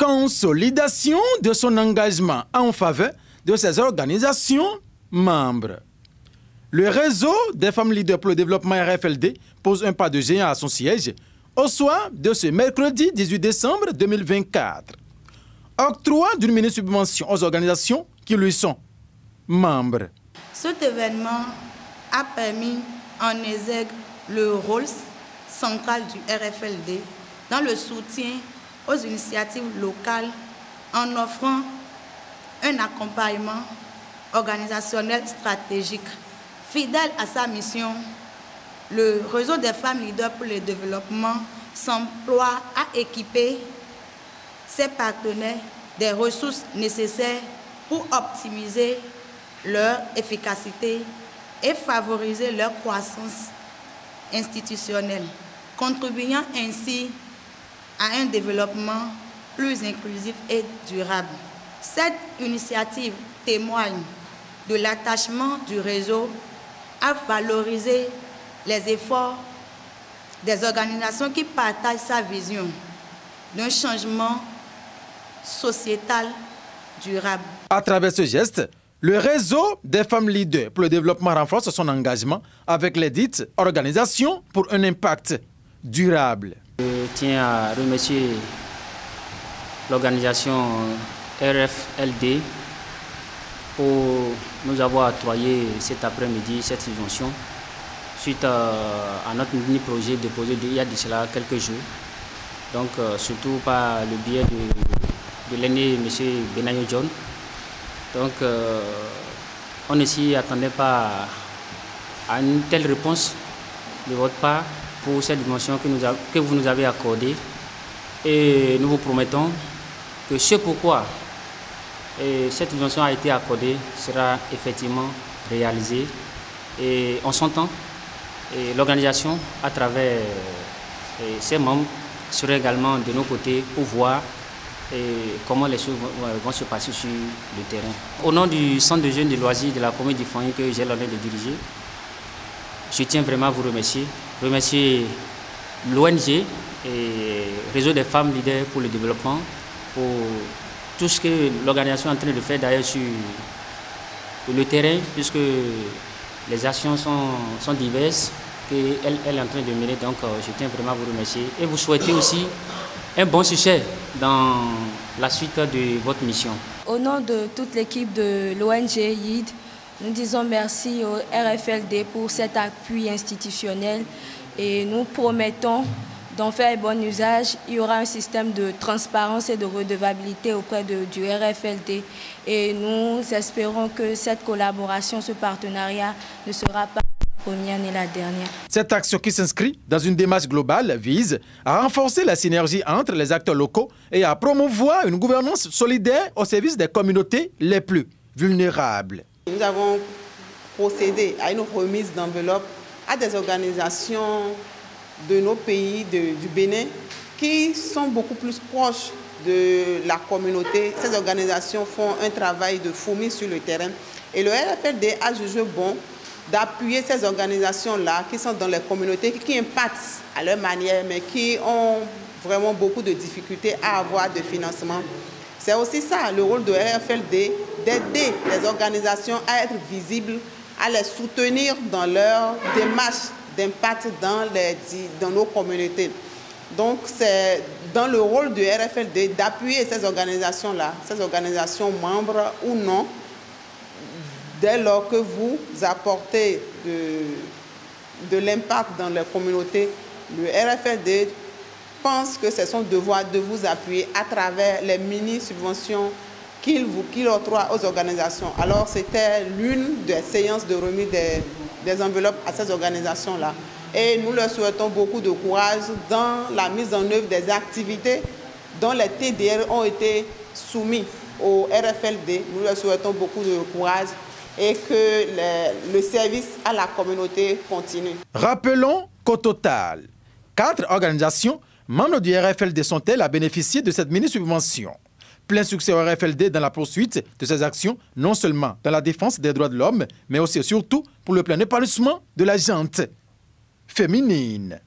Consolidation de son engagement en faveur de ses organisations membres. Le réseau des femmes leaders pour le développement RFLD pose un pas de géant à son siège au soir de ce mercredi 18 décembre 2024. Octroi d'une mini-subvention aux organisations qui lui sont membres. Cet événement a permis en exergue le rôle central du RFLD dans le soutien aux initiatives locales en offrant un accompagnement organisationnel stratégique. Fidèle à sa mission, le réseau des femmes leaders pour le développement s'emploie à équiper ses partenaires des ressources nécessaires pour optimiser leur efficacité et favoriser leur croissance institutionnelle, contribuant ainsi à un développement plus inclusif et durable. Cette initiative témoigne de l'attachement du réseau à valoriser les efforts des organisations qui partagent sa vision d'un changement sociétal durable. À travers ce geste, le réseau des femmes leaders pour le développement renforce son engagement avec les dites organisations pour un impact durable. Je tiens à remercier l'organisation RFLD pour nous avoir octroyé cet après-midi cette subvention suite à notre mini-projet déposé il y a de cela quelques jours. Donc surtout par le biais de l'aîné M. Benayo John. Donc on ne s'y attendait pas à une telle réponse de votre part pour cette dimension que vous nous avez accordée. Et nous vous promettons que ce pourquoi cette dimension a été accordée sera effectivement réalisée. Et on s'entend, et l'organisation, à travers ses membres, sera également de nos côtés pour voir comment les choses vont se passer sur le terrain. Au nom du Centre de jeunes de loisirs de la commune d'Ifangui que j'ai l'honneur de diriger, je tiens vraiment à vous remercier l'ONG et Réseau des femmes leaders pour le développement pour tout ce que l'organisation est en train de faire d'ailleurs sur le terrain, puisque les actions sont diverses qu'elle est en train de mener. Donc je tiens vraiment à vous remercier et vous souhaiter aussi un bon succès dans la suite de votre mission. Au nom de toute l'équipe de l'ONG YID, nous disons merci au RFLD pour cet appui institutionnel et nous promettons d'en faire bon usage. Il y aura un système de transparence et de redevabilité auprès du RFLD et nous espérons que cette collaboration, ce partenariat ne sera pas la première ni la dernière. Cette action qui s'inscrit dans une démarche globale vise à renforcer la synergie entre les acteurs locaux et à promouvoir une gouvernance solidaire au service des communautés les plus vulnérables. Nous avons procédé à une remise d'enveloppes à des organisations de nos pays, du Bénin, qui sont beaucoup plus proches de la communauté. Ces organisations font un travail de fourmi sur le terrain. Et le RFLD a jugé bon d'appuyer ces organisations-là qui sont dans les communautés, qui impactent à leur manière, mais qui ont vraiment beaucoup de difficultés à avoir de financement. C'est aussi ça, le rôle de RFLD, d'aider les organisations à être visibles, à les soutenir dans leur démarche d'impact dans nos communautés. Donc c'est dans le rôle du RFLD d'appuyer ces organisations-là, ces organisations membres ou non, dès lors que vous apportez de l'impact dans les communautés. Le RFLD pense que c'est son devoir de vous appuyer à travers les mini-subventions qu'il octroie aux organisations. Alors c'était l'une des séances de remise des enveloppes à ces organisations-là. Et nous leur souhaitons beaucoup de courage dans la mise en œuvre des activités dont les TDR ont été soumis au RFLD. Nous leur souhaitons beaucoup de courage et que le service à la communauté continue. Rappelons qu'au total, 4 organisations membres du RFLD sont-elles à bénéficier de cette mini-subvention. Plein succès au RFLD dans la poursuite de ses actions, non seulement dans la défense des droits de l'homme, mais aussi et surtout pour le plein épanouissement de la gente féminine.